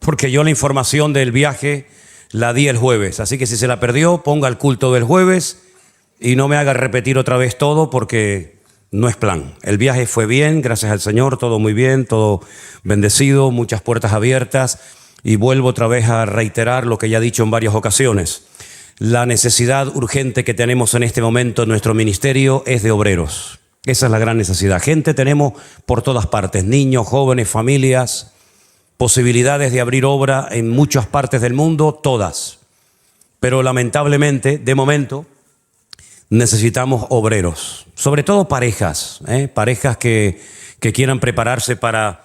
porque yo la información del viaje la di el jueves. Así que si se la perdió, ponga el culto del jueves y no me haga repetir otra vez todo porque no es plan. El viaje fue bien, gracias al Señor, todo muy bien, todo bendecido, muchas puertas abiertas. Y vuelvo otra vez a reiterar lo que ya he dicho en varias ocasiones. La necesidad urgente que tenemos en este momento en nuestro ministerio es de obreros. Esa es la gran necesidad. Gente tenemos por todas partes, niños, jóvenes, familias, posibilidades de abrir obra en muchas partes del mundo, todas. Pero lamentablemente, de momento, necesitamos obreros, sobre todo parejas, parejas que quieran prepararse para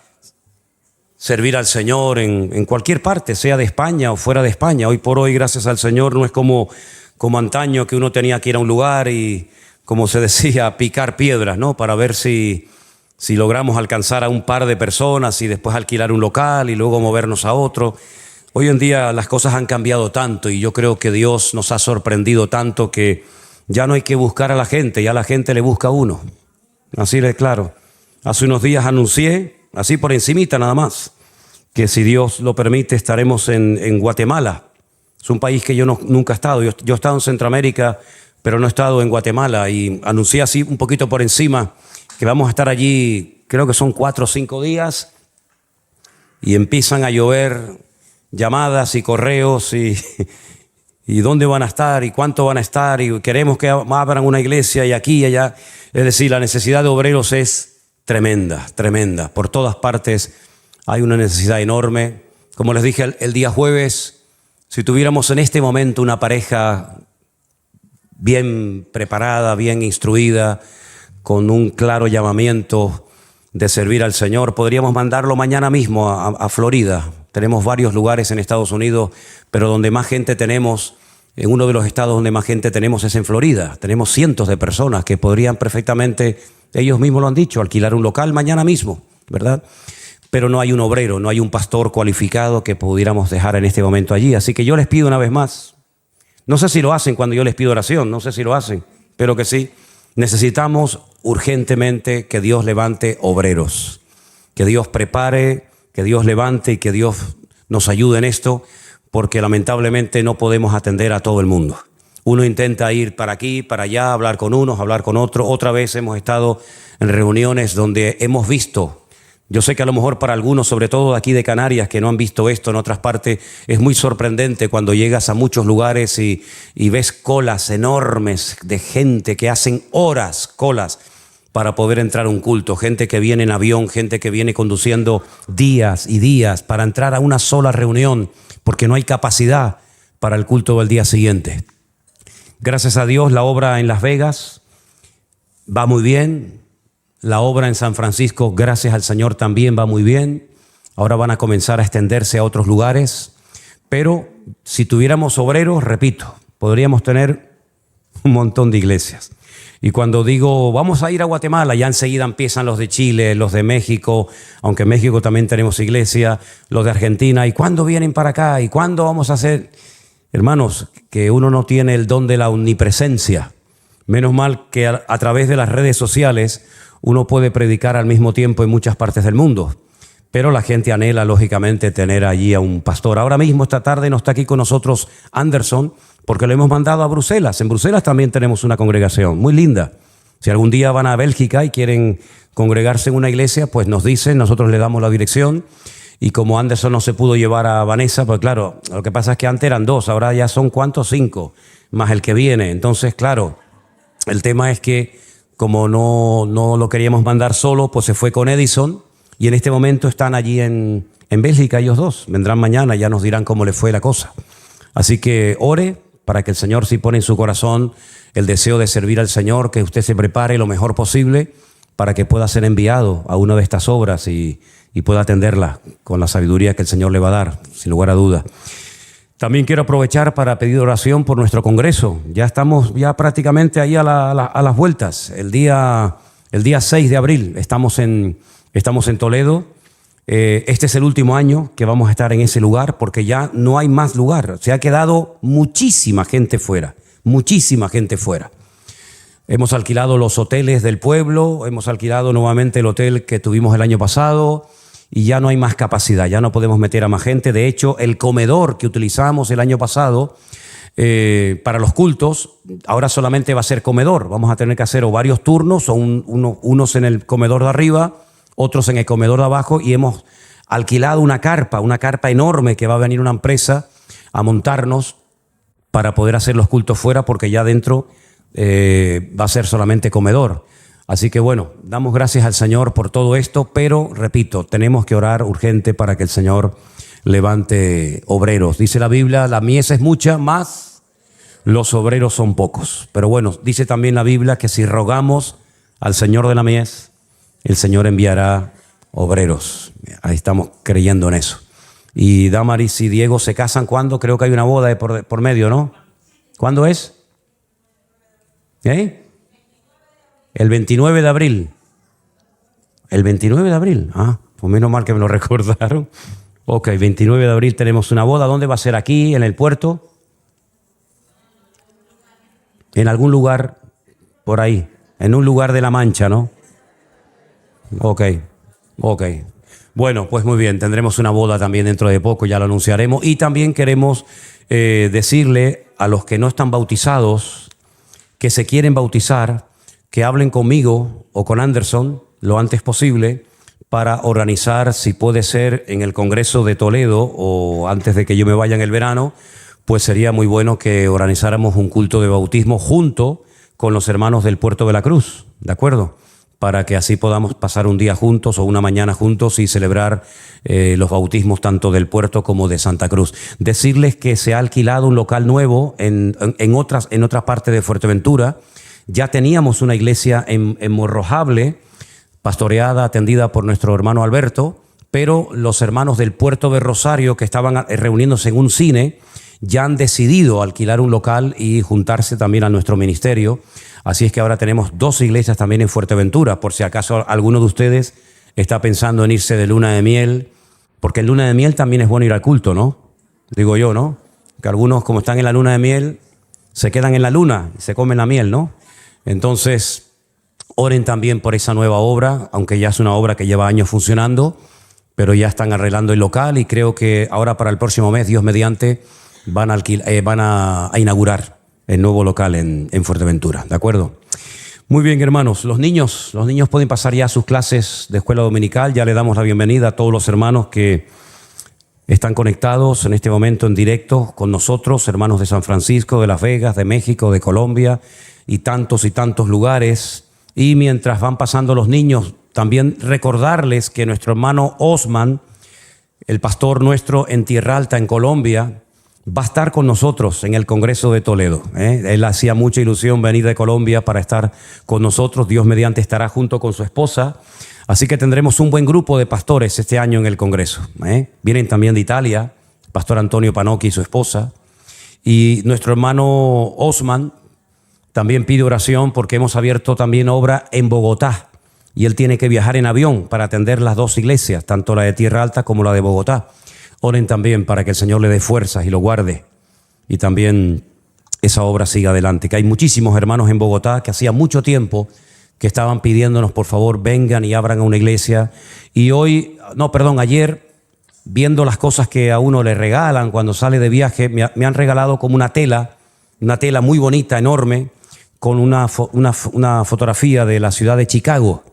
servir al Señor en cualquier parte, sea de España o fuera de España. Hoy por hoy, gracias al Señor, no es como antaño que uno tenía que ir a un lugar y, como se decía, picar piedras, ¿no? Para ver si logramos alcanzar a un par de personas y después alquilar un local y luego movernos a otro. Hoy en día las cosas han cambiado tanto y yo creo que Dios nos ha sorprendido tanto que ya no hay que buscar a la gente, ya la gente le busca a uno. Así de claro. Hace unos días anuncié, así por encimita nada más, que si Dios lo permite estaremos en Guatemala. Es un país que yo nunca he estado. Yo he estado en Centroamérica, pero no he estado en Guatemala. Y anuncié así un poquito por encima que vamos a estar allí, creo que son 4 o 5 días, y empiezan a llover llamadas y correos y dónde van a estar y cuánto van a estar y queremos que abran una iglesia y aquí y allá. Es decir, la necesidad de obreros es tremenda, tremenda. Por todas partes hay una necesidad enorme. Como les dije el día jueves, si tuviéramos en este momento una pareja bien preparada, bien instruida, con un claro llamamiento de servir al Señor, podríamos mandarlo mañana mismo a Florida. Tenemos varios lugares en Estados Unidos, pero donde más gente tenemos, en uno de los estados donde más gente tenemos es en Florida. Tenemos cientos de personas que podrían perfectamente, ellos mismos lo han dicho, alquilar un local mañana mismo, ¿verdad? Pero no hay un obrero, no hay un pastor cualificado que pudiéramos dejar en este momento allí. Así que yo les pido una vez más, no sé si lo hacen cuando yo les pido oración, no sé si lo hacen, pero que sí. Necesitamos urgentemente que Dios levante obreros, que Dios prepare, que Dios levante y que Dios nos ayude en esto, porque lamentablemente no podemos atender a todo el mundo. Uno intenta ir para aquí, para allá, hablar con unos, hablar con otros. Otra vez hemos estado en reuniones donde hemos visto, yo sé que a lo mejor para algunos, sobre todo de aquí de Canarias, que no han visto esto en otras partes, es muy sorprendente cuando llegas a muchos lugares y ves colas enormes de gente que hacen horas, colas, para poder entrar a un culto. Gente que viene en avión, gente que viene conduciendo días y días para entrar a una sola reunión, porque no hay capacidad para el culto del día siguiente. Gracias a Dios, la obra en Las Vegas va muy bien. La obra en San Francisco, gracias al Señor, también va muy bien. Ahora van a comenzar a extenderse a otros lugares. Pero si tuviéramos obreros, repito, podríamos tener un montón de iglesias. Y cuando digo, vamos a ir a Guatemala, ya enseguida empiezan los de Chile, los de México, aunque en México también tenemos iglesia, los de Argentina. ¿Y cuándo vienen para acá? ¿Y cuándo vamos a hacer? Hermanos, que uno no tiene el don de la omnipresencia. Menos mal que a través de las redes sociales uno puede predicar al mismo tiempo en muchas partes del mundo, pero la gente anhela lógicamente tener allí a un pastor. Ahora mismo, esta tarde, no está aquí con nosotros Anderson, porque lo hemos mandado a Bruselas. En Bruselas también tenemos una congregación muy linda. Si algún día van a Bélgica y quieren congregarse en una iglesia, pues nos dicen, nosotros le damos la dirección. Y como Anderson no se pudo llevar a Vanessa, pues claro, lo que pasa es que antes eran 2, ahora ya son ¿cuántos? 5, más el que viene. Entonces, claro, el tema es que como no lo queríamos mandar solo, pues se fue con Edison y en este momento están allí en Bélgica ellos dos. Vendrán mañana, ya nos dirán cómo les fue la cosa. Así que ore para que el Señor, si pone en su corazón el deseo de servir al Señor, que usted se prepare lo mejor posible para que pueda ser enviado a una de estas obras y pueda atenderla con la sabiduría que el Señor le va a dar, sin lugar a duda. También quiero aprovechar para pedir oración por nuestro congreso. Ya estamos prácticamente ahí a las vueltas. El día 6 de abril estamos en Toledo. Este es el último año que vamos a estar en ese lugar porque ya no hay más lugar. Se ha quedado muchísima gente fuera, muchísima gente fuera. Hemos alquilado los hoteles del pueblo, hemos alquilado nuevamente el hotel que tuvimos el año pasado y ya no hay más capacidad, ya no podemos meter a más gente. De hecho, el comedor que utilizamos el año pasado para los cultos, ahora solamente va a ser comedor. Vamos a tener que hacer o varios turnos, o unos en el comedor de arriba, otros en el comedor de abajo, y hemos alquilado una carpa enorme que va a venir una empresa a montarnos para poder hacer los cultos fuera, porque ya dentro va a ser solamente comedor. Así que bueno, damos gracias al Señor por todo esto, pero repito, tenemos que orar urgente para que el Señor levante obreros. Dice la Biblia, la mies es mucha, más los obreros son pocos. Pero bueno, dice también la Biblia que si rogamos al Señor de la mies, el Señor enviará obreros. Ahí estamos creyendo en eso. Y Damaris y Diego se casan, ¿cuándo? Creo que hay una boda por medio, ¿no? ¿Cuándo es? El 29 de abril. El 29 de abril. Pues menos mal que me lo recordaron. Ok, 29 de abril tenemos una boda. ¿Dónde va a ser? ¿Aquí, en el puerto? En algún lugar por ahí. En un lugar de La Mancha, ¿no? Ok. Bueno, pues muy bien. Tendremos una boda también dentro de poco, ya lo anunciaremos. Y también queremos decirle a los que no están bautizados, que se quieren bautizar, que hablen conmigo o con Anderson lo antes posible para organizar, si puede ser en el Congreso de Toledo o antes de que yo me vaya en el verano, pues sería muy bueno que organizáramos un culto de bautismo junto con los hermanos del Puerto de la Cruz, ¿de acuerdo? Para que así podamos pasar un día juntos o una mañana juntos y celebrar los bautismos tanto del puerto como de Santa Cruz. Decirles que se ha alquilado un local nuevo en otra parte de Fuerteventura. Ya teníamos una iglesia en Morrojable, pastoreada, atendida por nuestro hermano Alberto, pero los hermanos del puerto de Rosario, que estaban reuniéndose en un cine, ya han decidido alquilar un local y juntarse también a nuestro ministerio. Así es que ahora tenemos 2 iglesias también en Fuerteventura, por si acaso alguno de ustedes está pensando en irse de luna de miel, porque en luna de miel también es bueno ir al culto, ¿no? Digo yo, ¿no? Que algunos, como están en la luna de miel, se quedan en la luna y se comen la miel, ¿no? Entonces, oren también por esa nueva obra, aunque ya es una obra que lleva años funcionando, pero ya están arreglando el local y creo que ahora para el próximo mes, Dios mediante, van a inaugurar el nuevo local en Fuerteventura, ¿de acuerdo? Muy bien, hermanos, los niños pueden pasar ya a sus clases de escuela dominical. Ya le damos la bienvenida a todos los hermanos que están conectados en este momento en directo con nosotros, hermanos de San Francisco, de Las Vegas, de México, de Colombia y tantos lugares. Y mientras van pasando los niños, también recordarles que nuestro hermano Osman, el pastor nuestro en Tierra Alta, en Colombia, va a estar con nosotros en el Congreso de Toledo. Él hacía mucha ilusión venir de Colombia para estar con nosotros. Dios mediante estará junto con su esposa. Así que tendremos un buen grupo de pastores este año en el Congreso. Vienen también de Italia, pastor Antonio Panocchi y su esposa. Y nuestro hermano Osman también pide oración porque hemos abierto también obra en Bogotá. Y él tiene que viajar en avión para atender las 2 iglesias, tanto la de Tierra Alta como la de Bogotá. Oren también para que el Señor le dé fuerzas y lo guarde. Y también esa obra siga adelante. Que hay muchísimos hermanos en Bogotá que hacía mucho tiempo que estaban pidiéndonos, por favor, vengan y abran una iglesia. Y ayer, viendo las cosas que a uno le regalan cuando sale de viaje, me han regalado como una tela muy bonita, enorme, con una fotografía de la ciudad de Chicago.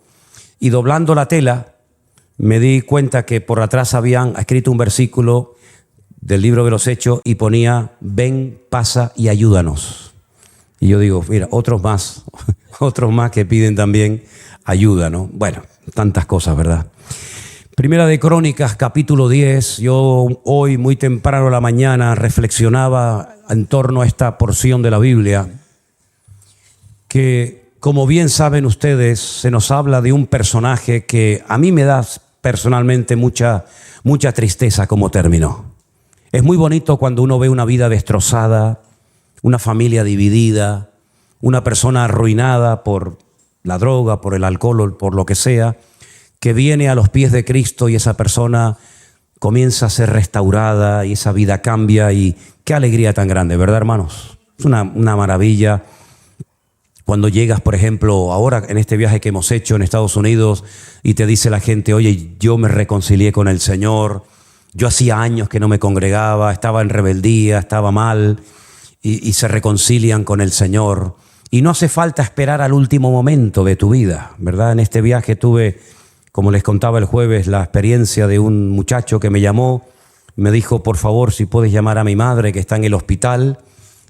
Y doblando la tela, me di cuenta que por atrás habían escrito un versículo del libro de los Hechos y ponía: ven, pasa y ayúdanos. Y yo digo, mira, otros más que piden también ayuda, ¿no? Bueno, tantas cosas, ¿verdad? Primera de Crónicas, capítulo 10. Yo hoy, muy temprano a la mañana, reflexionaba en torno a esta porción de la Biblia que, como bien saben ustedes, se nos habla de un personaje que a mí me da personalmente mucha tristeza como terminó. Es muy bonito cuando uno ve una vida destrozada, una familia dividida, una persona arruinada por la droga, por el alcohol o por lo que sea, que viene a los pies de Cristo y esa persona comienza a ser restaurada y esa vida cambia. Y qué alegría tan grande, ¿verdad, hermanos? Es una maravilla Cuando llegas, por ejemplo, ahora en este viaje que hemos hecho en Estados Unidos y te dice la gente, oye, yo me reconcilié con el Señor, yo hacía años que no me congregaba, estaba en rebeldía, estaba mal, y se reconcilian con el Señor. Y no hace falta esperar al último momento de tu vida, ¿verdad? En este viaje tuve, como les contaba el jueves, la experiencia de un muchacho que me llamó, me dijo, por favor, si puedes llamar a mi madre que está en el hospital.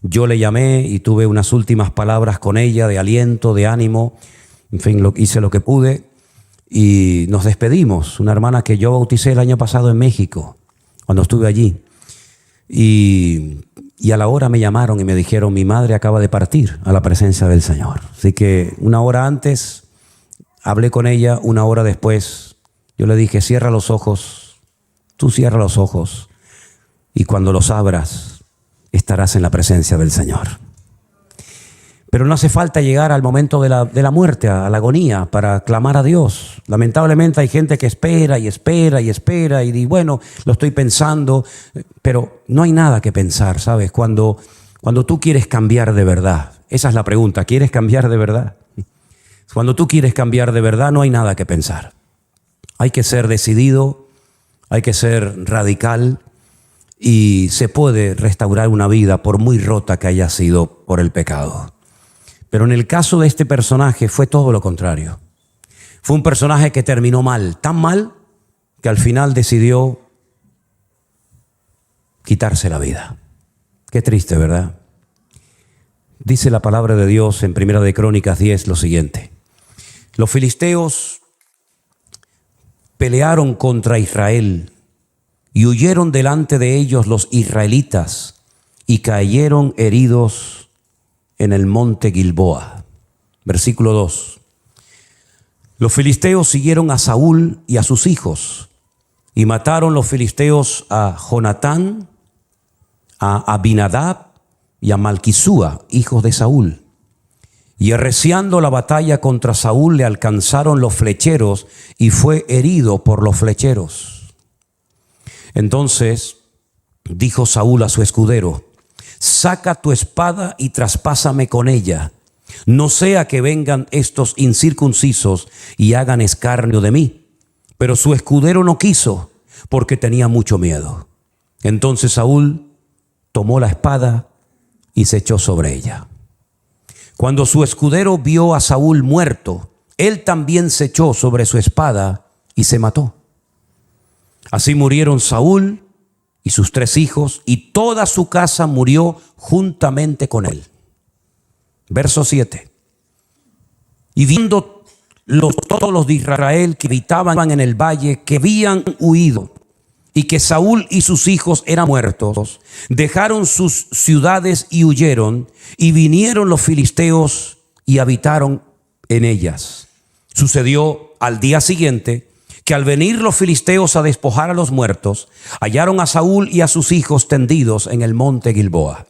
Yo le llamé y tuve unas últimas palabras con ella de aliento, de ánimo. En fin, hice lo que pude y nos despedimos. Una hermana que yo bauticé el año pasado en México, cuando estuve allí. Y a la hora me llamaron y me dijeron, mi madre acaba de partir a la presencia del Señor. Así que una hora antes hablé con ella, una hora después yo le dije, cierra los ojos, tú cierra los ojos y cuando los abras estarás en la presencia del Señor. Pero no hace falta llegar al momento de la muerte, a la agonía, para clamar a Dios. Lamentablemente hay gente que espera y espera y espera y dice, bueno, lo estoy pensando, pero no hay nada que pensar, ¿sabes? Cuando tú quieres cambiar de verdad, esa es la pregunta, ¿quieres cambiar de verdad? Cuando tú quieres cambiar de verdad, no hay nada que pensar. Hay que ser decidido, hay que ser radical y se puede restaurar una vida por muy rota que haya sido por el pecado. Pero en el caso de este personaje fue todo lo contrario. Fue un personaje que terminó mal, tan mal que al final decidió quitarse la vida. Qué triste, ¿verdad? Dice la palabra de Dios en Primera de Crónicas 10 lo siguiente. Los filisteos pelearon contra Israel y huyeron delante de ellos los israelitas y cayeron heridos en el monte Gilboa. Versículo 2. Los filisteos siguieron a Saúl y a sus hijos y mataron los filisteos a Jonatán, a Abinadab y a Malquisúa, hijos de Saúl. Y arreciando la batalla contra Saúl le alcanzaron los flecheros y fue herido por los flecheros. Entonces dijo Saúl a su escudero, saca tu espada y traspásame con ella, no sea que vengan estos incircuncisos y hagan escarnio de mí. Pero su escudero no quiso, porque tenía mucho miedo. Entonces Saúl tomó la espada y se echó sobre ella. Cuando su escudero vio a Saúl muerto, él también se echó sobre su espada y se mató. Así murieron Saúl y sus 3 hijos, y toda su casa murió juntamente con él. Verso 7. Y viendo todos los de Israel que habitaban en el valle, que habían huido, y que Saúl y sus hijos eran muertos, dejaron sus ciudades y huyeron, y vinieron los filisteos y habitaron en ellas. Sucedió al día siguiente que al venir los filisteos a despojar a los muertos, hallaron a Saúl y a sus hijos tendidos en el monte Gilboa.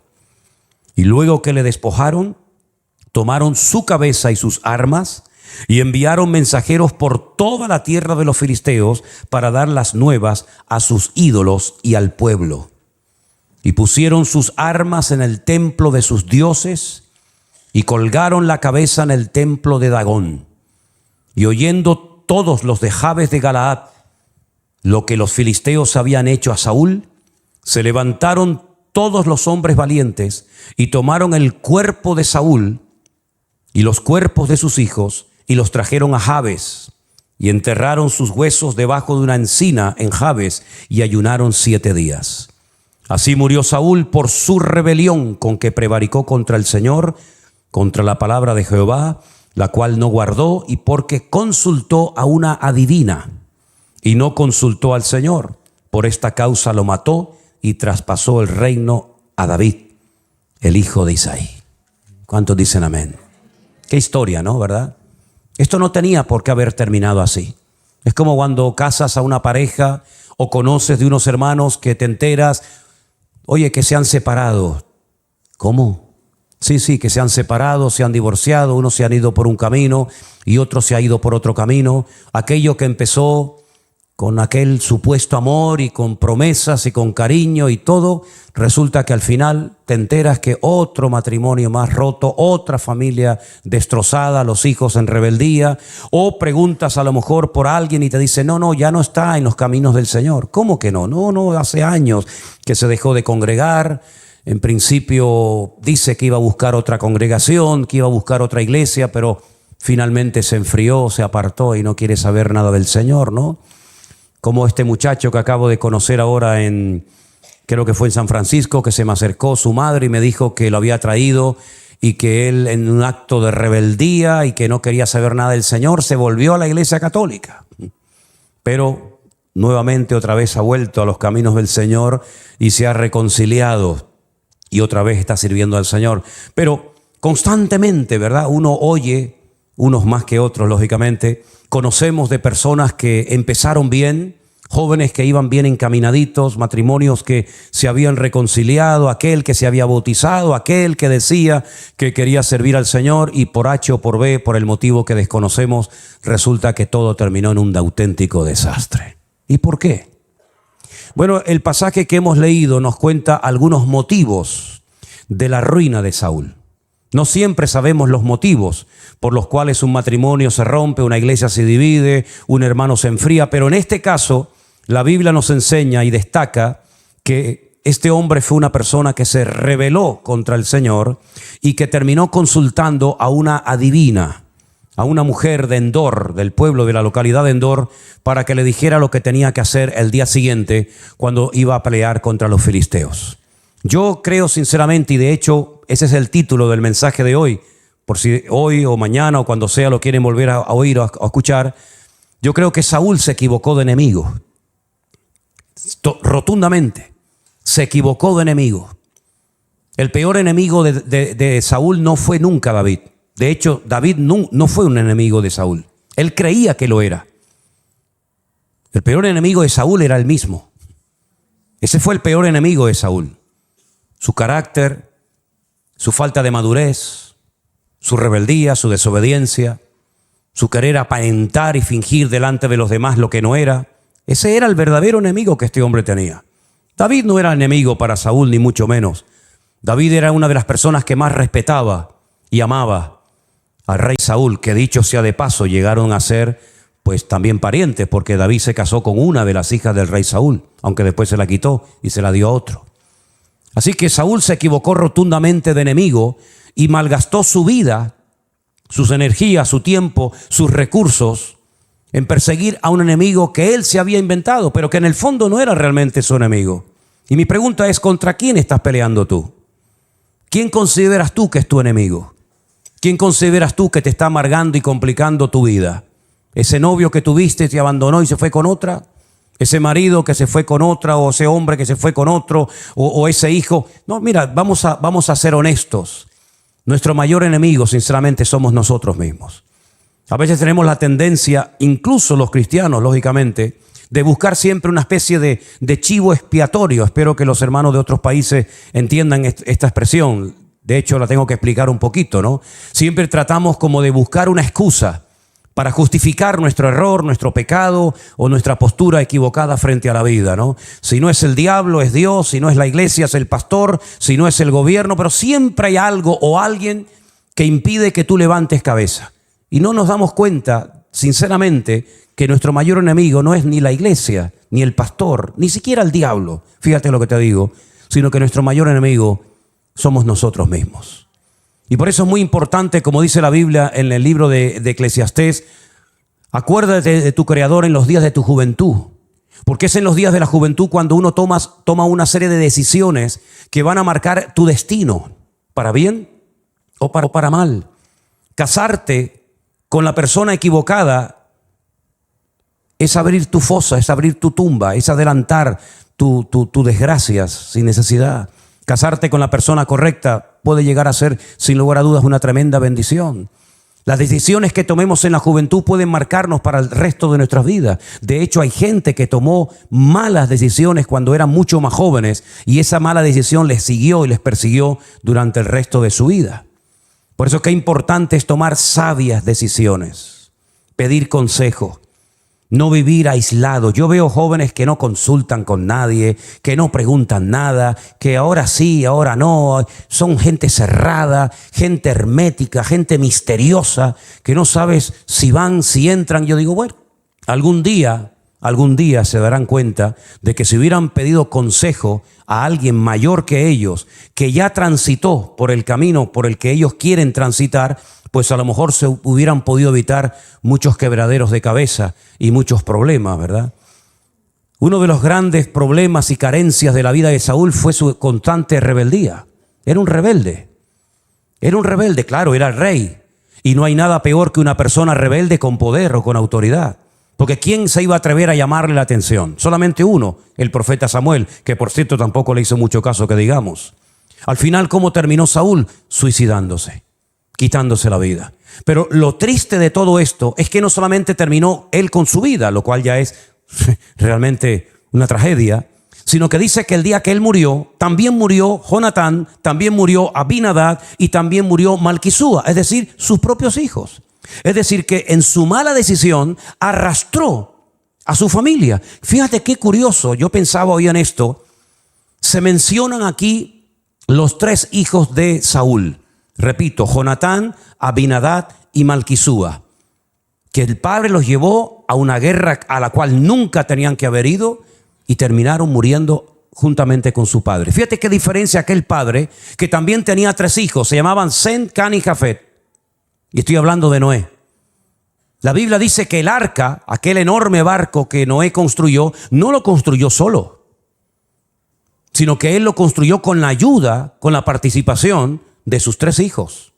Y luego que le despojaron, tomaron su cabeza y sus armas y enviaron mensajeros por toda la tierra de los filisteos para dar las nuevas a sus ídolos y al pueblo. Y pusieron sus armas en el templo de sus dioses y colgaron la cabeza en el templo de Dagón. Y oyendo todos los de Jabes de Galaad lo que los filisteos habían hecho a Saúl, se levantaron todos los hombres valientes y tomaron el cuerpo de Saúl y los cuerpos de sus hijos y los trajeron a Jabes y enterraron sus huesos debajo de una encina en Jabes y ayunaron 7 días. Así murió Saúl por su rebelión con que prevaricó contra el Señor, contra la palabra de Jehová, la cual no guardó, y porque consultó a una adivina y no consultó al Señor. Por esta causa lo mató y traspasó el reino a David, el hijo de Isaí. ¿Cuántos dicen amén? Qué historia, ¿no? ¿Verdad? Esto no tenía por qué haber terminado así. Es como cuando casas a una pareja o conoces de unos hermanos que te enteras, oye, que se han separado. ¿Cómo? Sí, que se han separado, se han divorciado, unos se han ido por un camino y otros se ha ido por otro camino. Aquello que empezó con aquel supuesto amor y con promesas y con cariño y todo, resulta que al final te enteras que otro matrimonio más roto, otra familia destrozada, los hijos en rebeldía, o preguntas a lo mejor por alguien y te dice, no, ya no está en los caminos del Señor. ¿Cómo que no? No, hace años que se dejó de congregar. En principio dice que iba a buscar otra congregación, que iba a buscar otra iglesia, pero finalmente se enfrió, se apartó y no quiere saber nada del Señor, ¿no? Como este muchacho que acabo de conocer ahora creo que fue en San Francisco, que se me acercó su madre y me dijo que lo había traído y que él en un acto de rebeldía y que no quería saber nada del Señor, se volvió a la iglesia católica. Pero nuevamente otra vez ha vuelto a los caminos del Señor y se ha reconciliado y otra vez está sirviendo al Señor. Pero constantemente, ¿verdad? Uno oye, unos más que otros, lógicamente, conocemos de personas que empezaron bien, jóvenes que iban bien encaminaditos, matrimonios que se habían reconciliado, aquel que se había bautizado, aquel que decía que quería servir al Señor y por H o por B, por el motivo que desconocemos, resulta que todo terminó en un auténtico desastre. ¿Y por qué? Bueno, el pasaje que hemos leído nos cuenta algunos motivos de la ruina de Saúl. No siempre sabemos los motivos por los cuales un matrimonio se rompe, una iglesia se divide, un hermano se enfría, pero en este caso la Biblia nos enseña y destaca que este hombre fue una persona que se rebeló contra el Señor y que terminó consultando a una adivina, a una mujer de Endor, del pueblo de la localidad de Endor, para que le dijera lo que tenía que hacer el día siguiente cuando iba a pelear contra los filisteos. Yo creo sinceramente, y de hecho ese es el título del mensaje de hoy, por si hoy o mañana o cuando sea lo quieren volver a oír o a escuchar, yo creo que Saúl se equivocó de enemigo. Rotundamente, se equivocó de enemigo. El peor enemigo de Saúl no fue nunca David. De hecho, David no fue un enemigo de Saúl. Él creía que lo era. El peor enemigo de Saúl era él mismo. Ese fue el peor enemigo de Saúl. Su carácter, su falta de madurez, su rebeldía, su desobediencia, su querer aparentar y fingir delante de los demás lo que no era. Ese era el verdadero enemigo que este hombre tenía. David no era enemigo para Saúl, ni mucho menos. David era una de las personas que más respetaba y amaba al rey Saúl, que dicho sea de paso, llegaron a ser pues también parientes, porque David se casó con una de las hijas del rey Saúl, aunque después se la quitó y se la dio a otro. Así que Saúl se equivocó rotundamente de enemigo y malgastó su vida, sus energías, su tiempo, sus recursos en perseguir a un enemigo que él se había inventado, pero que en el fondo no era realmente su enemigo. Y mi pregunta es, ¿contra quién estás peleando tú? ¿Quién consideras tú que es tu enemigo? ¿Quién consideras tú que te está amargando y complicando tu vida? ¿Ese novio que tuviste te abandonó y se fue con otra? ¿Ese marido que se fue con otra? ¿O ese hombre que se fue con otro? ¿O ese hijo? No, mira, vamos a ser honestos. Nuestro mayor enemigo, sinceramente, somos nosotros mismos. A veces tenemos la tendencia, incluso los cristianos, lógicamente, de buscar siempre una especie de chivo expiatorio. Espero que los hermanos de otros países entiendan esta expresión. De hecho, la tengo que explicar un poquito, ¿no? Siempre tratamos como de buscar una excusa para justificar nuestro error, nuestro pecado o nuestra postura equivocada frente a la vida, ¿no? Si no es el diablo, es Dios. Si no es la iglesia, es el pastor. Si no es el gobierno, pero siempre hay algo o alguien que impide que tú levantes cabeza. Y no nos damos cuenta, sinceramente, que nuestro mayor enemigo no es ni la iglesia, ni el pastor, ni siquiera el diablo, fíjate lo que te digo, sino que nuestro mayor enemigo somos nosotros mismos. Y por eso es muy importante, como dice la Biblia en el libro de Eclesiastés, acuérdate de tu Creador en los días de tu juventud, porque es en los días de la juventud cuando uno toma una serie de decisiones que van a marcar tu destino, para bien o para mal. Casarte con la persona equivocada es abrir tu fosa, es abrir tu tumba, es adelantar tu desgracias sin necesidad. Casarte con la persona correcta puede llegar a ser, sin lugar a dudas, una tremenda bendición. Las decisiones que tomemos en la juventud pueden marcarnos para el resto de nuestras vidas. De hecho, hay gente que tomó malas decisiones cuando eran mucho más jóvenes y esa mala decisión les siguió y les persiguió durante el resto de su vida. Por eso qué importante es tomar sabias decisiones, pedir consejo. No vivir aislado. Yo veo jóvenes que no consultan con nadie, que no preguntan nada, que ahora sí, ahora no. Son gente cerrada, gente hermética, gente misteriosa, que no sabes si van, si entran. Yo digo, bueno, algún día se darán cuenta de que si hubieran pedido consejo a alguien mayor que ellos, que ya transitó por el camino por el que ellos quieren transitar, pues a lo mejor se hubieran podido evitar muchos quebraderos de cabeza y muchos problemas, ¿verdad? Uno de los grandes problemas y carencias de la vida de Saúl fue su constante rebeldía. Era un rebelde, claro, era el rey. Y no hay nada peor que una persona rebelde con poder o con autoridad. Porque ¿quién se iba a atrever a llamarle la atención? Solamente uno, el profeta Samuel, que por cierto tampoco le hizo mucho caso que digamos. Al final, ¿cómo terminó Saúl? Suicidándose, quitándose la vida. Pero lo triste de todo esto es que no solamente terminó él con su vida, lo cual ya es realmente una tragedia, sino que dice que el día que él murió, también murió Jonatán, también murió Abinadab y también murió Malquisúa, es decir, sus propios hijos. Es decir, que en su mala decisión arrastró a su familia. Fíjate qué curioso, yo pensaba hoy en esto. Se mencionan aquí los 3 hijos de Saúl. Repito, Jonatán, Abinadab y Malquisúa. Que el padre los llevó a una guerra a la cual nunca tenían que haber ido y terminaron muriendo juntamente con su padre. Fíjate qué diferencia aquel padre que también tenía 3 hijos. Se llamaban Sem, Can y Jafet. Y estoy hablando de Noé. La Biblia dice que el arca, aquel enorme barco que Noé construyó, no lo construyó solo, sino que él lo construyó con la ayuda, con la participación de sus 3 hijos,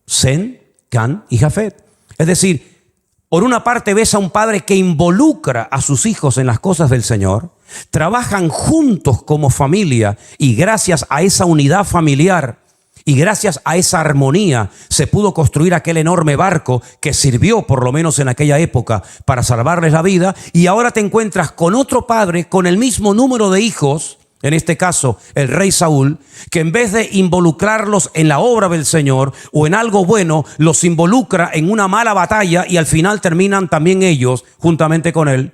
Sem, Can y Jafet. Es decir, por una parte ves a un padre que involucra a sus hijos en las cosas del Señor, trabajan juntos como familia y gracias a esa unidad familiar y gracias a esa armonía se pudo construir aquel enorme barco que sirvió, por lo menos en aquella época, para salvarles la vida. Y ahora te encuentras con otro padre con el mismo número de hijos, en este caso el rey Saúl, que en vez de involucrarlos en la obra del Señor o en algo bueno, los involucra en una mala batalla y al final terminan también ellos, juntamente con él,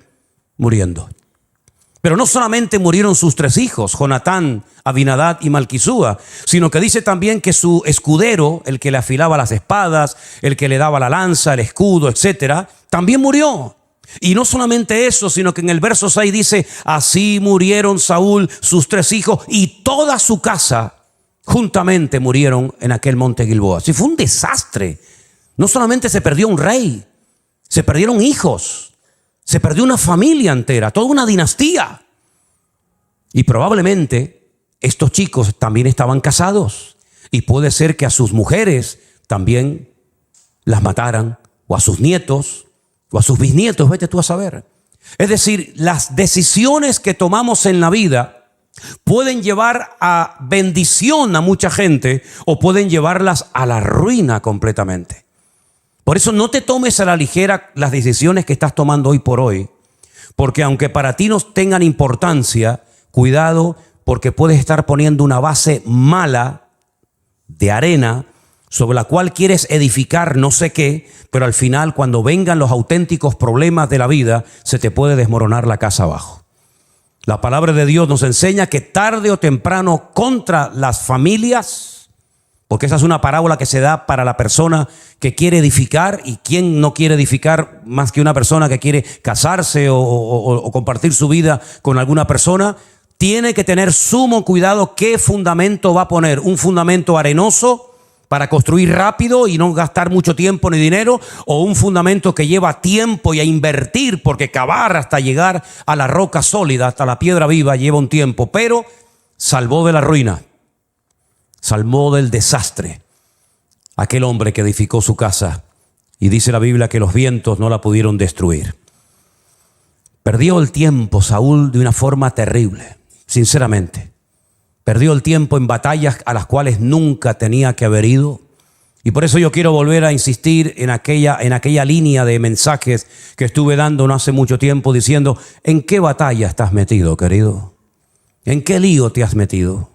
muriendo. Pero no solamente murieron sus 3 hijos, Jonatán, Abinadab y Malquisúa, sino que dice también que su escudero, el que le afilaba las espadas, el que le daba la lanza, el escudo, etcétera, también murió. Y no solamente eso, sino que en el verso 6 dice, así murieron Saúl, sus 3 hijos y toda su casa juntamente murieron en aquel monte Gilboa. Sí, fue un desastre. No solamente se perdió un rey, se perdieron hijos. Se perdió una familia entera, toda una dinastía. Y probablemente estos chicos también estaban casados. Y puede ser que a sus mujeres también las mataran, o a sus nietos, o a sus bisnietos, vete tú a saber. Es decir, las decisiones que tomamos en la vida pueden llevar a bendición a mucha gente o pueden llevarlas a la ruina completamente. Por eso no te tomes a la ligera las decisiones que estás tomando hoy por hoy, porque aunque para ti no tengan importancia, cuidado, porque puedes estar poniendo una base mala de arena sobre la cual quieres edificar no sé qué, pero al final cuando vengan los auténticos problemas de la vida, se te puede desmoronar la casa abajo. La palabra de Dios nos enseña que tarde o temprano contra las familias, porque esa es una parábola que se da para la persona que quiere edificar, y quién no quiere edificar más que una persona que quiere casarse o compartir su vida con alguna persona, tiene que tener sumo cuidado qué fundamento va a poner. Un fundamento arenoso para construir rápido y no gastar mucho tiempo ni dinero, o un fundamento que lleva tiempo y a invertir, porque cavar hasta llegar a la roca sólida, hasta la piedra viva, lleva un tiempo, pero salvó de la ruina. Salvó del desastre aquel hombre que edificó su casa, y dice la Biblia que los vientos no la pudieron destruir. Perdió el tiempo Saúl de una forma terrible, sinceramente. Perdió el tiempo en batallas a las cuales nunca tenía que haber ido. Y por eso yo quiero volver a insistir en aquella línea de mensajes que estuve dando no hace mucho tiempo, diciendo, ¿en qué batalla estás metido, querido? ¿En qué lío te has metido?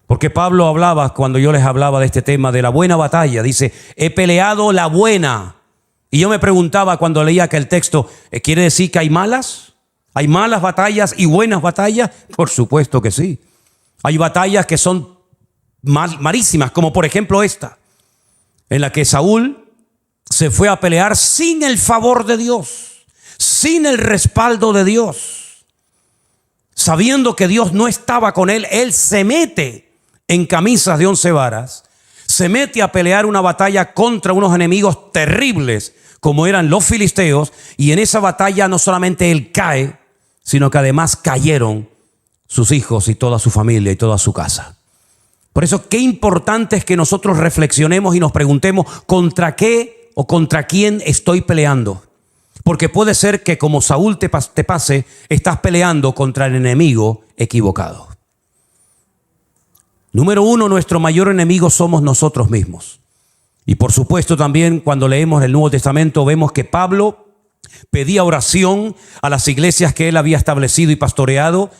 Porque Pablo hablaba, cuando yo les hablaba de este tema, de la buena batalla. Dice, he peleado la buena, Y yo me preguntaba cuando leía aquel texto, ¿quiere decir que hay malas? ¿Hay malas batallas y buenas batallas? Por supuesto que sí. Hay batallas que son malísimas, como por ejemplo esta, en la que Saúl se fue a pelear sin el favor de Dios, sin el respaldo de Dios. Sabiendo que Dios no estaba con él, él se mete en camisas de 11 varas, se mete a pelear una batalla contra unos enemigos terribles como eran los filisteos, y en esa batalla no solamente él cae, sino que además cayeron sus hijos y toda su familia y toda su casa. Por eso qué importante es que nosotros reflexionemos y nos preguntemos contra qué o contra quién estoy peleando. Porque puede ser que como Saúl te pase, estás peleando contra el enemigo equivocado. Número uno, nuestro mayor enemigo somos nosotros mismos. Y por supuesto también cuando leemos el Nuevo Testamento vemos que Pablo pedía oración a las iglesias que él había establecido y pastoreado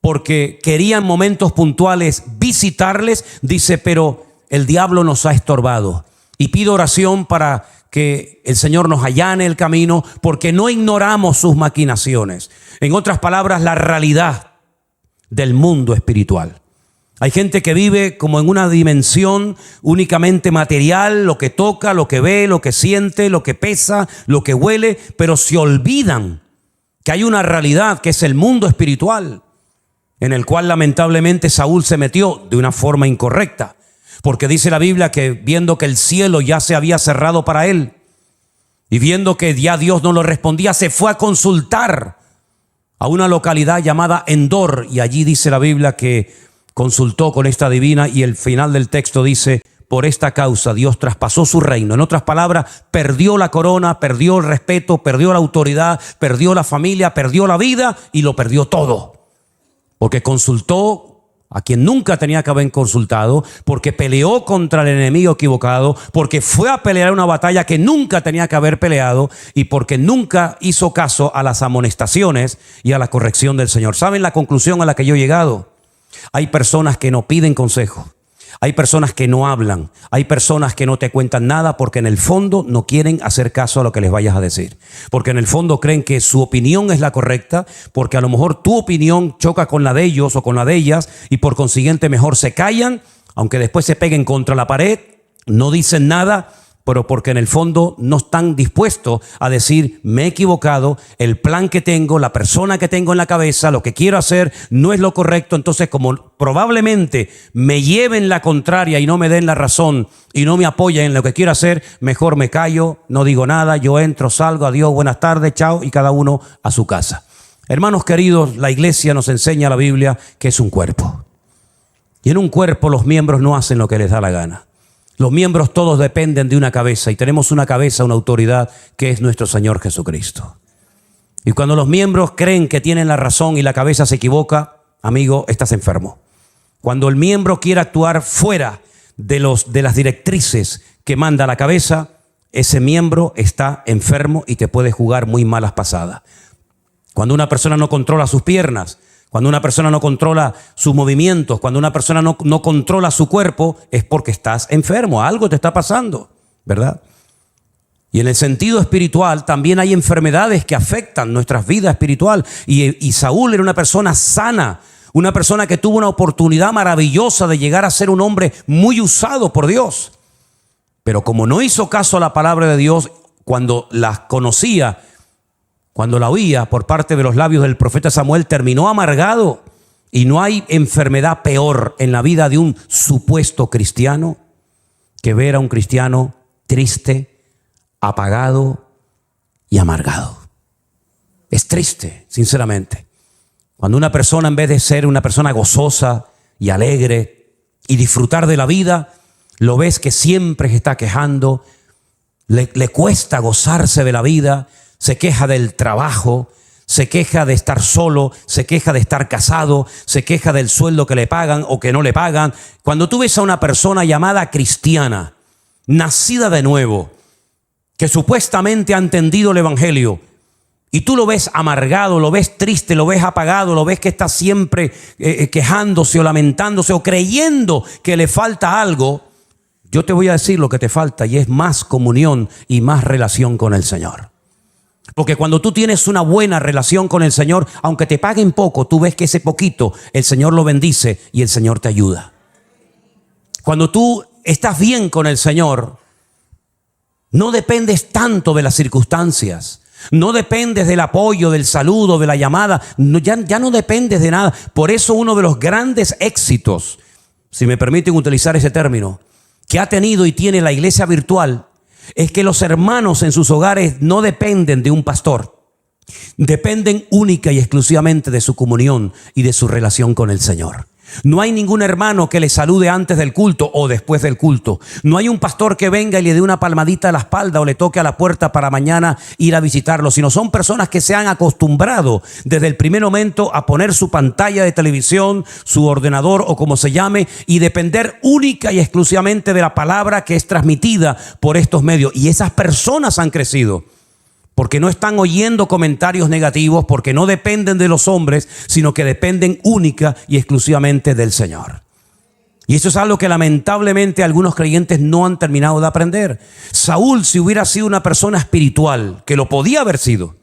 porque querían momentos puntuales visitarles. Dice, pero el diablo nos ha estorbado. Y pido oración para que el Señor nos allane el camino porque no ignoramos sus maquinaciones. En otras palabras, la realidad del mundo espiritual. Hay gente que vive como en una dimensión únicamente material, lo que toca, lo que ve, lo que siente, lo que pesa, lo que huele, pero se olvidan que hay una realidad que es el mundo espiritual, en el cual lamentablemente Saúl se metió de una forma incorrecta, porque dice la Biblia que viendo que el cielo ya se había cerrado para él y viendo que ya Dios no lo respondía, se fue a consultar a una localidad llamada Endor, y allí dice la Biblia que consultó con esta divina, y el final del texto dice, por esta causa Dios traspasó su reino. En otras palabras, perdió la corona, perdió el respeto, perdió la autoridad, perdió la familia, perdió la vida y lo perdió todo. Porque consultó a quien nunca tenía que haber consultado, porque peleó contra el enemigo equivocado, porque fue a pelear una batalla que nunca tenía que haber peleado y porque nunca hizo caso a las amonestaciones y a la corrección del Señor. ¿Saben la conclusión a la que yo he llegado? Hay personas que no piden consejo, hay personas que no hablan, hay personas que no te cuentan nada porque en el fondo no quieren hacer caso a lo que les vayas a decir, porque en el fondo creen que su opinión es la correcta, porque a lo mejor tu opinión choca con la de ellos o con la de ellas y por consiguiente mejor se callan, aunque después se peguen contra la pared, no dicen nada, pero porque en el fondo no están dispuestos a decir, me he equivocado, el plan que tengo, la persona que tengo en la cabeza, lo que quiero hacer no es lo correcto. Entonces, como probablemente me lleven la contraria y no me den la razón y no me apoyen en lo que quiero hacer, mejor me callo, no digo nada, yo entro, salgo, adiós, buenas tardes, chao, y cada uno a su casa. Hermanos queridos, la iglesia nos enseña la Biblia que es un cuerpo. Y en un cuerpo los miembros no hacen lo que les da la gana. Los miembros todos dependen de una cabeza y tenemos una cabeza, una autoridad que es nuestro Señor Jesucristo. Y cuando los miembros creen que tienen la razón y la cabeza se equivoca, amigo, estás enfermo. Cuando el miembro quiere actuar fuera de las directrices que manda la cabeza, ese miembro está enfermo y te puede jugar muy malas pasadas. Cuando una persona no controla sus piernas, cuando una persona no controla sus movimientos, cuando una persona no controla su cuerpo, es porque estás enfermo, algo te está pasando, ¿verdad? Y en el sentido espiritual también hay enfermedades que afectan nuestras vidas espiritual. Y Saúl era una persona sana, una persona que tuvo una oportunidad maravillosa de llegar a ser un hombre muy usado por Dios. Pero como no hizo caso a la palabra de Dios cuando la conocía, cuando la oía por parte de los labios del profeta Samuel, terminó amargado. Y no hay enfermedad peor en la vida de un supuesto cristiano que ver a un cristiano triste, apagado y amargado. Es triste, sinceramente. Cuando una persona, en vez de ser una persona gozosa y alegre y disfrutar de la vida, lo ves que siempre se está quejando, le cuesta gozarse de la vida, se queja del trabajo, se queja de estar solo, se queja de estar casado, se queja del sueldo que le pagan o que no le pagan. Cuando tú ves a una persona llamada cristiana, nacida de nuevo, que supuestamente ha entendido el evangelio, y tú lo ves amargado, lo ves triste, lo ves apagado, lo ves que está siempre quejándose o lamentándose o creyendo que le falta algo, Yo te voy a decir lo que te falta y es más comunión y más relación con el Señor. Porque cuando tú tienes una buena relación con el Señor, aunque te paguen poco, tú ves que ese poquito el Señor lo bendice y el Señor te ayuda. Cuando tú estás bien con el Señor, no dependes tanto de las circunstancias, no dependes del apoyo, del saludo, de la llamada, ya no dependes de nada. Por eso uno de los grandes éxitos, si me permiten utilizar ese término, que ha tenido y tiene la iglesia virtual, es que los hermanos en sus hogares no dependen de un pastor, dependen única y exclusivamente de su comunión y de su relación con el Señor. No hay ningún hermano que le salude antes del culto o después del culto. No hay un pastor que venga y le dé una palmadita a la espalda o le toque a la puerta para mañana ir a visitarlo, sino son personas que se han acostumbrado desde el primer momento a poner su pantalla de televisión, su ordenador o como se llame, y depender única y exclusivamente de la palabra que es transmitida por estos medios. Y esas personas han crecido porque no están oyendo comentarios negativos, porque no dependen de los hombres, sino que dependen única y exclusivamente del Señor. Y eso es algo que lamentablemente algunos creyentes no han terminado de aprender. Saúl, si hubiera sido una persona espiritual, que lo podía haber sido,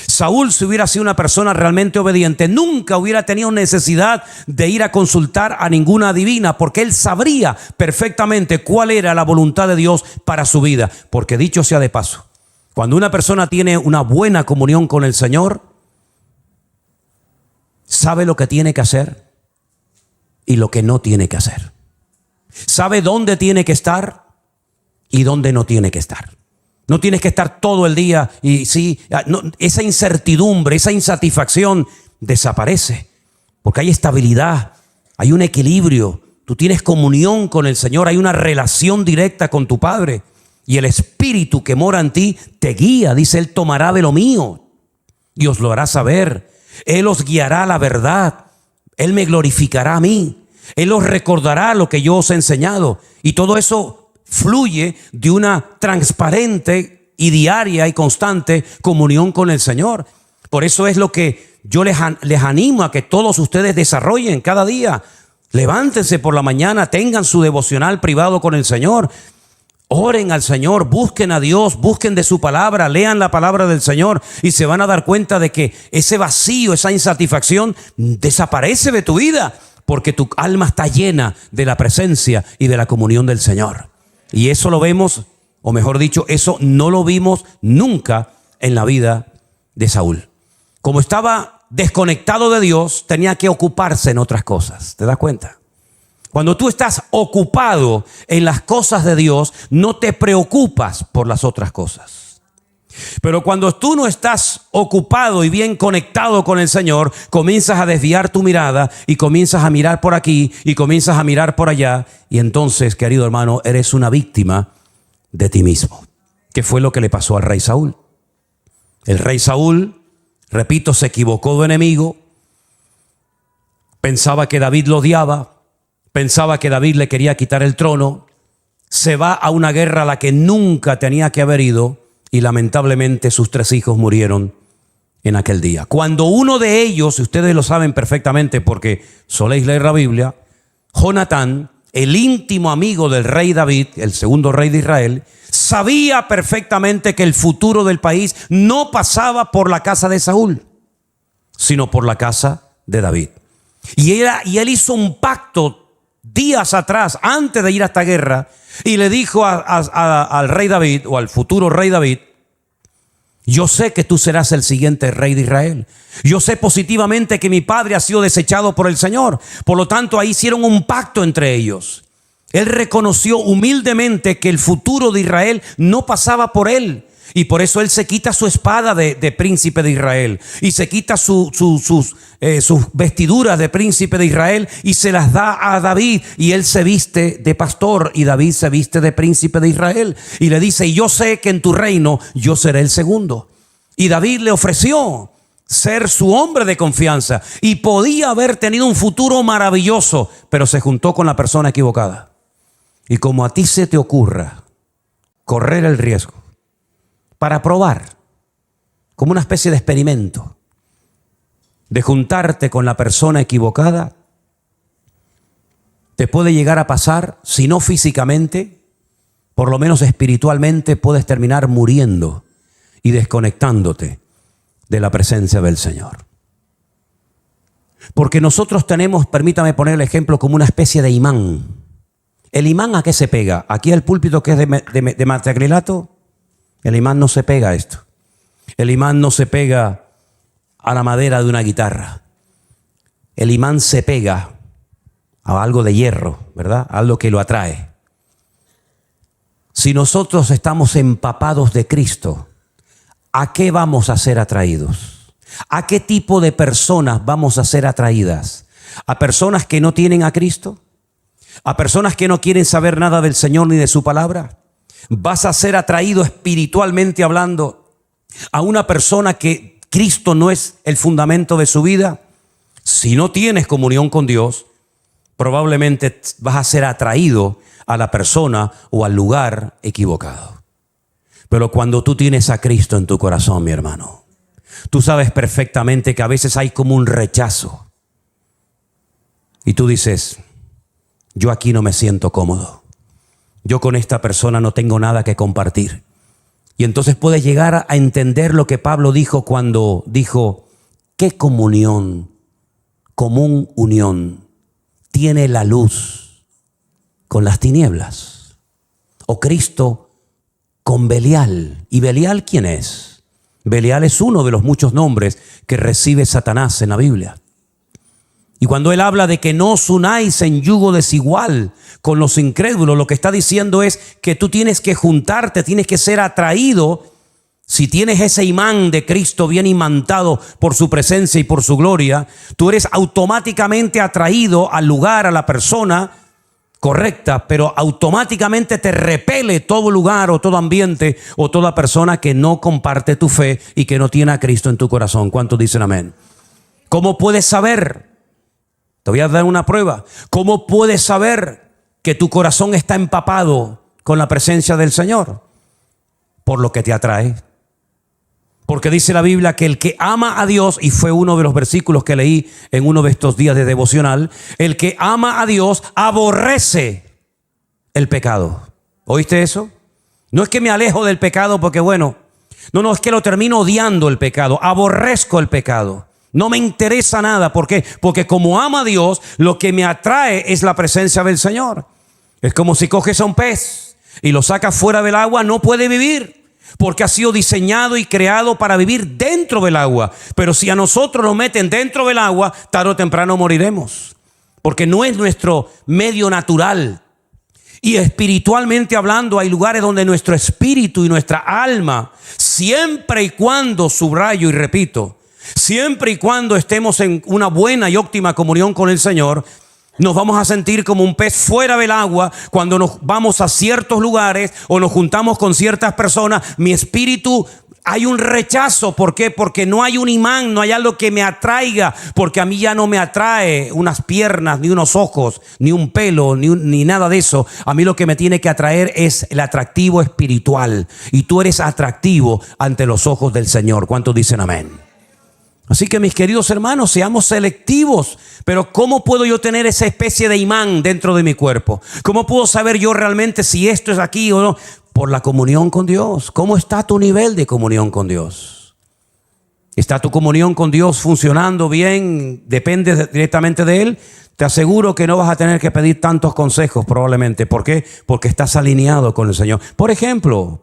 Saúl, si hubiera sido una persona realmente obediente, nunca hubiera tenido necesidad de ir a consultar a ninguna adivina, porque él sabría perfectamente cuál era la voluntad de Dios para su vida. Porque dicho sea de paso, cuando una persona tiene una buena comunión con el Señor, sabe lo que tiene que hacer y lo que no tiene que hacer. Sabe dónde tiene que estar y dónde no tiene que estar. No tienes que estar todo el día y sí, no, esa incertidumbre, esa insatisfacción desaparece porque hay estabilidad, hay un equilibrio. Tú tienes comunión con el Señor, hay una relación directa con tu Padre. Y el Espíritu que mora en ti te guía. Dice, Él tomará de lo mío y os lo hará saber. Él os guiará a la verdad. Él me glorificará a mí. Él os recordará lo que yo os he enseñado. Y todo eso fluye de una transparente y diaria y constante comunión con el Señor. Por eso es lo que yo les animo a que todos ustedes desarrollen cada día. Levántense por la mañana, tengan su devocional privado con el Señor. Oren al Señor, busquen a Dios, busquen de su palabra, lean la palabra del Señor y se van a dar cuenta de que ese vacío, esa insatisfacción desaparece de tu vida porque tu alma está llena de la presencia y de la comunión del Señor. Y eso lo vemos, o mejor dicho, eso no lo vimos nunca en la vida de Saúl. Como estaba desconectado de Dios, tenía que ocuparse en otras cosas. ¿Te das cuenta? Cuando tú estás ocupado en las cosas de Dios, no te preocupas por las otras cosas. Pero cuando tú no estás ocupado y bien conectado con el Señor, comienzas a desviar tu mirada y comienzas a mirar por aquí y comienzas a mirar por allá. Y entonces, querido hermano, eres una víctima de ti mismo. ¿Qué fue lo que le pasó al rey Saúl? El rey Saúl, repito, se equivocó de enemigo. Pensaba que David lo odiaba. Pensaba que David le quería quitar el trono, se va a una guerra a la que nunca tenía que haber ido y lamentablemente sus 3 hijos murieron en aquel día. Cuando uno de ellos, ustedes lo saben perfectamente porque soléis leer la Biblia, Jonatán, el íntimo amigo del rey David, el segundo rey de Israel, sabía perfectamente que el futuro del país no pasaba por la casa de Saúl, sino por la casa de David. Y él hizo un pacto días atrás, antes de ir a esta guerra, y le dijo al rey David, o al futuro rey David, yo sé que tú serás el siguiente rey de Israel. Yo sé positivamente que mi padre ha sido desechado por el Señor. Por lo tanto, ahí hicieron un pacto entre ellos. Él reconoció humildemente que el futuro de Israel no pasaba por él. Y por eso él se quita su espada de príncipe de Israel y se quita sus vestiduras de príncipe de Israel y se las da a David, y él se viste de pastor y David se viste de príncipe de Israel y le dice, yo sé que en tu reino yo seré el segundo. Y David le ofreció ser su hombre de confianza y podía haber tenido un futuro maravilloso, pero se juntó con la persona equivocada. Y como a ti se te ocurra correr el riesgo para probar, como una especie de experimento, de juntarte con la persona equivocada, te puede llegar a pasar, si no físicamente, por lo menos espiritualmente, puedes terminar muriendo y desconectándote de la presencia del Señor. Porque nosotros tenemos, permítame poner el ejemplo, como una especie de imán. ¿El imán a qué se pega? Aquí el púlpito que es de metacrilato, el imán no se pega a esto. El imán no se pega a la madera de una guitarra. El imán se pega a algo de hierro, ¿verdad? Algo que lo atrae. Si nosotros estamos empapados de Cristo, ¿a qué vamos a ser atraídos? ¿A qué tipo de personas vamos a ser atraídas? ¿A personas que no tienen a Cristo? ¿A personas que no quieren saber nada del Señor ni de su palabra? ¿Vas a ser atraído espiritualmente hablando a una persona que Cristo no es el fundamento de su vida? Si no tienes comunión con Dios, probablemente vas a ser atraído a la persona o al lugar equivocado. Pero cuando tú tienes a Cristo en tu corazón, mi hermano, tú sabes perfectamente que a veces hay como un rechazo. Y tú dices, yo aquí no me siento cómodo. Yo con esta persona no tengo nada que compartir. Y entonces puedes llegar a entender lo que Pablo dijo cuando dijo, ¿qué comunión, común unión tiene la luz con las tinieblas? O Cristo con Belial. ¿Y Belial quién es? Belial es uno de los muchos nombres que recibe Satanás en la Biblia. Y cuando él habla de que no os unáis en yugo desigual con los incrédulos, lo que está diciendo es que tú tienes que juntarte, tienes que ser atraído. Si tienes ese imán de Cristo bien imantado por su presencia y por su gloria, tú eres automáticamente atraído al lugar, a la persona correcta, pero automáticamente te repele todo lugar o todo ambiente o toda persona que no comparte tu fe y que no tiene a Cristo en tu corazón. ¿Cuántos dicen amén? ¿Cómo puedes saber? Te voy a dar una prueba. ¿Cómo puedes saber que tu corazón está empapado con la presencia del Señor? Por lo que te atrae. Porque dice la Biblia que el que ama a Dios, y fue uno de los versículos que leí en uno de estos días de devocional, el que ama a Dios aborrece el pecado. ¿Oíste eso? No es que me alejo del pecado porque bueno, no, es que lo termino odiando el pecado, aborrezco el pecado. No me interesa nada. ¿Por qué? Porque como amo a Dios, lo que me atrae es la presencia del Señor. Es como si coges a un pez y lo sacas fuera del agua, no puede vivir. Porque ha sido diseñado y creado para vivir dentro del agua. Pero si a nosotros nos meten dentro del agua, tarde o temprano moriremos. Porque no es nuestro medio natural. Y espiritualmente hablando, hay lugares donde nuestro espíritu y nuestra alma, siempre y cuando, subrayo y repito, siempre y cuando estemos en una buena y óptima comunión con el Señor, nos vamos a sentir como un pez fuera del agua cuando nos vamos a ciertos lugares o nos juntamos con ciertas personas. Mi espíritu, hay un rechazo. ¿Por qué? Porque no hay un imán, no hay algo que me atraiga. Porque a mí ya no me atrae unas piernas, ni unos ojos, ni un pelo, ni nada de eso. A mí lo que me tiene que atraer es el atractivo espiritual. Y tú eres atractivo ante los ojos del Señor. ¿Cuántos dicen amén? Así que mis queridos hermanos, seamos selectivos. Pero ¿cómo puedo yo tener esa especie de imán dentro de mi cuerpo? ¿Cómo puedo saber yo realmente si esto es aquí o no? Por la comunión con Dios. ¿Cómo está tu nivel de comunión con Dios? ¿Está tu comunión con Dios funcionando bien? ¿Depende directamente de Él? Te aseguro que no vas a tener que pedir tantos consejos probablemente. ¿Por qué? Porque estás alineado con el Señor. Por ejemplo,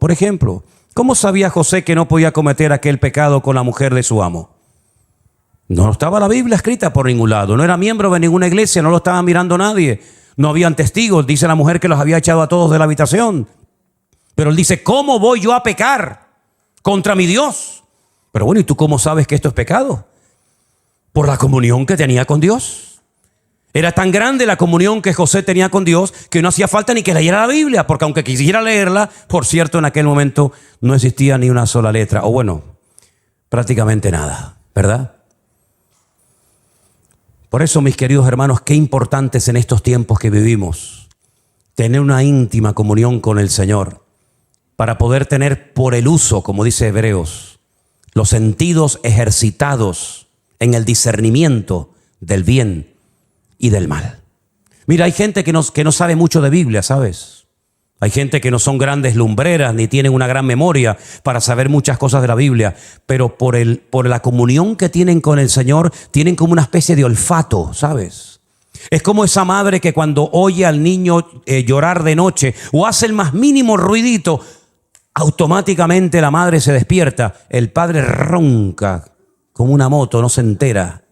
¿cómo sabía José que no podía cometer aquel pecado con la mujer de su amo? No estaba la Biblia escrita por ningún lado. No era miembro de ninguna iglesia. No lo estaba mirando nadie. No habían testigos. Dice la mujer que los había echado a todos de la habitación. Pero él dice, ¿cómo voy yo a pecar contra mi Dios? Pero bueno, ¿y tú cómo sabes que esto es pecado? Por la comunión que tenía con Dios. Era tan grande la comunión que José tenía con Dios que no hacía falta ni que leyera la Biblia. Porque aunque quisiera leerla, por cierto, en aquel momento no existía ni una sola letra. O bueno, prácticamente nada, ¿verdad? Por eso, mis queridos hermanos, qué importante es en estos tiempos que vivimos tener una íntima comunión con el Señor para poder tener por el uso, como dice Hebreos, los sentidos ejercitados en el discernimiento del bien y del mal. Mira, hay gente que no sabe mucho de Biblia, ¿sabes? Hay gente que no son grandes lumbreras ni tienen una gran memoria para saber muchas cosas de la Biblia, pero por la comunión que tienen con el Señor, tienen como una especie de olfato, ¿sabes? Es como esa madre que cuando oye al niño llorar de noche o hace el más mínimo ruidito, automáticamente la madre se despierta. El padre ronca como una moto, no se entera.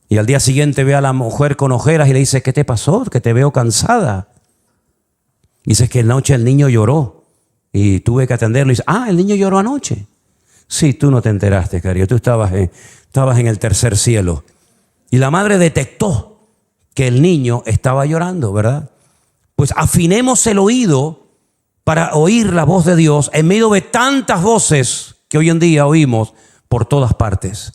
Y al día siguiente ve a la mujer con ojeras y le dice: ¿qué te pasó? Que te veo cansada. Dices que anoche el niño lloró y tuve que atenderlo. Y dice: el niño lloró anoche. Sí, tú no te enteraste, cariño. Tú estabas en el tercer cielo. Y la madre detectó que el niño estaba llorando, ¿verdad? Pues afinemos el oído para oír la voz de Dios en medio de tantas voces que hoy en día oímos por todas partes.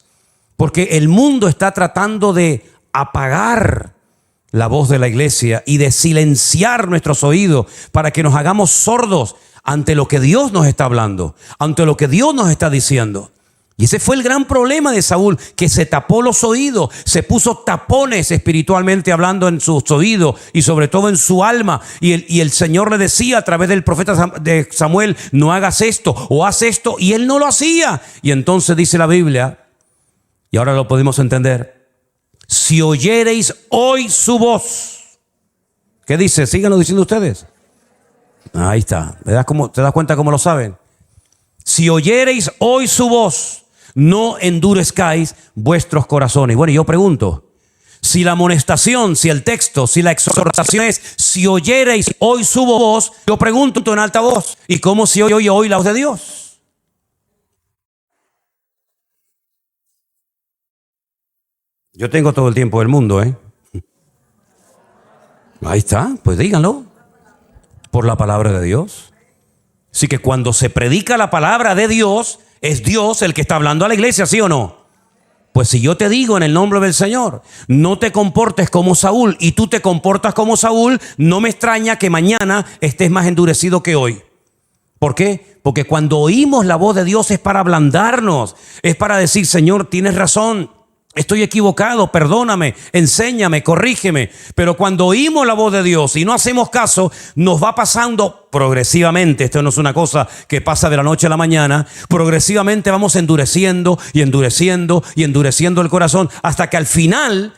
Porque el mundo está tratando de apagar la voz de la iglesia y de silenciar nuestros oídos para que nos hagamos sordos ante lo que Dios nos está hablando, ante lo que Dios nos está diciendo. Y ese fue el gran problema de Saúl, que se tapó los oídos, se puso tapones espiritualmente hablando en sus oídos y sobre todo en su alma. Y el Señor le decía a través del profeta de Samuel: no hagas esto o haz esto, y él no lo hacía. Y entonces dice la Biblia, y ahora lo podemos entender: si oyereis hoy su voz. ¿Qué dice? Síganlo diciendo ustedes. Ahí está. ¿Te das cuenta cómo lo saben? Si oyereis hoy su voz, no endurezcáis vuestros corazones. Bueno, yo pregunto, si la amonestación, si el texto, si la exhortación es: si oyereis hoy su voz, yo pregunto en alta voz: ¿y cómo se oye hoy la voz de Dios? Yo tengo todo el tiempo del mundo, ¿eh? Ahí está, pues díganlo. Por la palabra de Dios. Así que cuando se predica la palabra de Dios, es Dios el que está hablando a la iglesia, ¿sí o no? Pues si yo te digo en el nombre del Señor: no te comportes como Saúl, y tú te comportas como Saúl, no me extraña que mañana estés más endurecido que hoy. ¿Por qué? Porque cuando oímos la voz de Dios es para ablandarnos, es para decir: Señor, tienes razón, estoy equivocado, perdóname, enséñame, corrígeme. Pero cuando oímos la voz de Dios y no hacemos caso, nos va pasando progresivamente. Esto no es una cosa que pasa de la noche a la mañana. Progresivamente vamos endureciendo y endureciendo y endureciendo el corazón, hasta que al final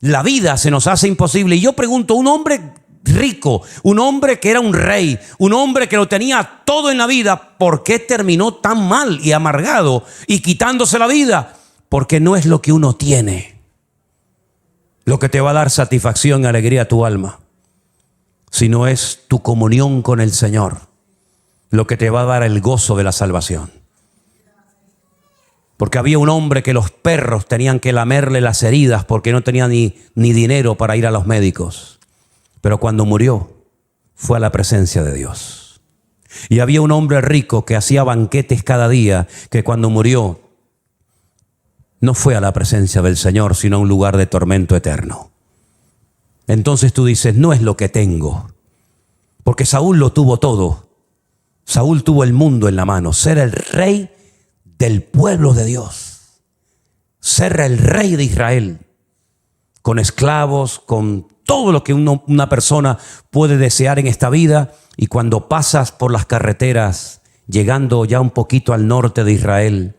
la vida se nos hace imposible. Y yo pregunto, un hombre rico, un hombre que era un rey, un hombre que lo tenía todo en la vida, ¿por qué terminó tan mal y amargado y quitándose la vida? Porque no es lo que uno tiene lo que te va a dar satisfacción y alegría a tu alma, sino es tu comunión con el Señor lo que te va a dar el gozo de la salvación. Porque había un hombre que los perros tenían que lamerle las heridas porque no tenía ni dinero para ir a los médicos. Pero cuando murió, fue a la presencia de Dios. Y había un hombre rico que hacía banquetes cada día, que cuando murió no fue a la presencia del Señor, sino a un lugar de tormento eterno. Entonces tú dices: no es lo que tengo, porque Saúl lo tuvo todo. Saúl tuvo el mundo en la mano, ser el rey del pueblo de Dios, ser el rey de Israel, con esclavos, con todo lo que una persona puede desear en esta vida. Y cuando pasas por las carreteras, llegando ya un poquito al norte de Israel,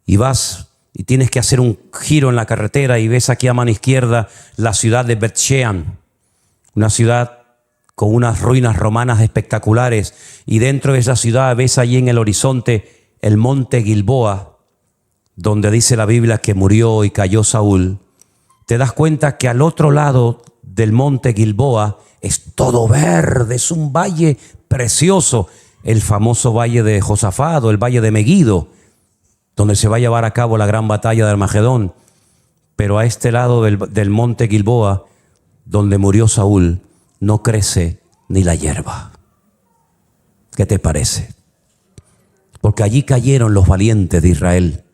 y vas y tienes que hacer un giro en la carretera y ves aquí a mano izquierda la ciudad de Bet-Shean, una ciudad con unas ruinas romanas espectaculares, y dentro de esa ciudad ves allí en el horizonte el monte Gilboa, donde dice la Biblia que murió y cayó Saúl. Te das cuenta que al otro lado del monte Gilboa es todo verde, es un valle precioso, el famoso valle de Josafat, el valle de Megido, donde se va a llevar a cabo la gran batalla de Armagedón. Pero a este lado del monte Gilboa, donde murió Saúl, no crece ni la hierba. ¿Qué te parece? Porque allí cayeron los valientes de Israel.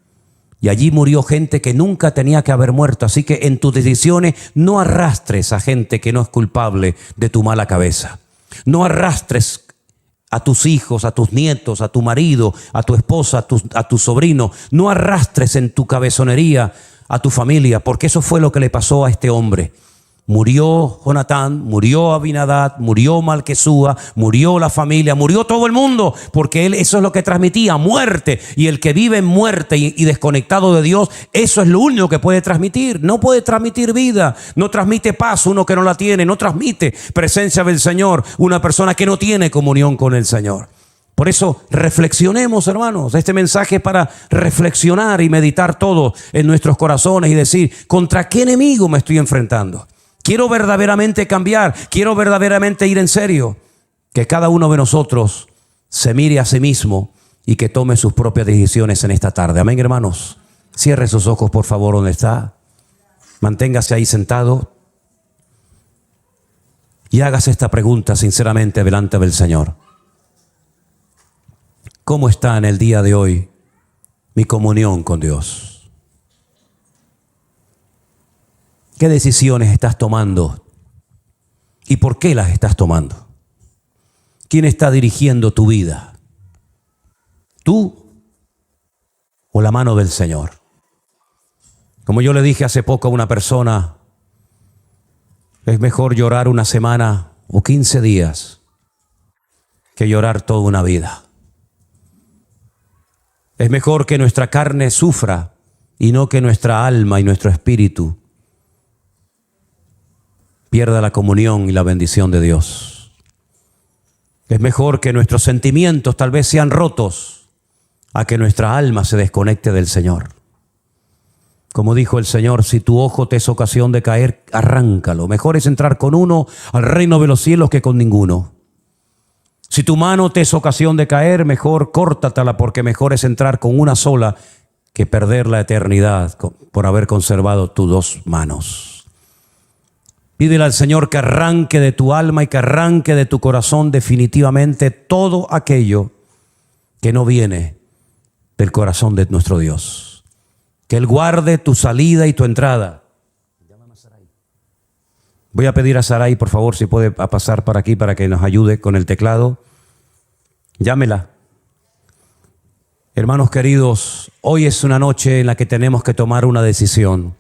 Y allí murió gente que nunca tenía que haber muerto. Así que en tus decisiones no arrastres a gente que no es culpable de tu mala cabeza. No arrastres a tus hijos, a tus nietos, a tu marido, a tu esposa, a tu sobrino. No arrastres en tu cabezonería a tu familia, porque eso fue lo que le pasó a este hombre. Murió Jonatán, murió Abinadab, murió Malquesúa, murió la familia, murió todo el mundo, porque él eso es lo que transmitía, muerte. Y el que vive en muerte y desconectado de Dios, eso es lo único que puede transmitir. No puede transmitir vida, no transmite paz uno que no la tiene, no transmite presencia del Señor una persona que no tiene comunión con el Señor. Por eso reflexionemos, hermanos. Este mensaje es para reflexionar y meditar todo en nuestros corazones y decir, ¿contra qué enemigo me estoy enfrentando? Quiero verdaderamente cambiar, quiero verdaderamente ir en serio. Que cada uno de nosotros se mire a sí mismo y que tome sus propias decisiones en esta tarde. Amén, hermanos. Cierre sus ojos, por favor, donde está. Manténgase ahí sentado y hágase esta pregunta sinceramente delante del Señor. ¿Cómo está en el día de hoy mi comunión con Dios? ¿Qué decisiones estás tomando? ¿Y por qué las estás tomando? ¿Quién está dirigiendo tu vida? ¿Tú o la mano del Señor? Como yo le dije hace poco a una persona, es mejor llorar una semana o 15 días que llorar toda una vida. Es mejor que nuestra carne sufra y no que nuestra alma y nuestro espíritu pierda la comunión y la bendición de Dios. Es mejor que nuestros sentimientos tal vez sean rotos a que nuestra alma se desconecte del Señor. Como dijo el Señor, si tu ojo te es ocasión de caer, arráncalo. Mejor es entrar con uno al reino de los cielos que con ninguno. Si tu mano te es ocasión de caer, mejor córtatela, porque mejor es entrar con una sola que perder la eternidad por haber conservado tus dos manos. Pídele al Señor que arranque de tu alma y que arranque de tu corazón definitivamente todo aquello que no viene del corazón de nuestro Dios. Que Él guarde tu salida y tu entrada. Voy a pedir a Saray, por favor, si puede pasar para aquí para que nos ayude con el teclado. Llámela. Hermanos queridos, hoy es una noche en la que tenemos que tomar una decisión.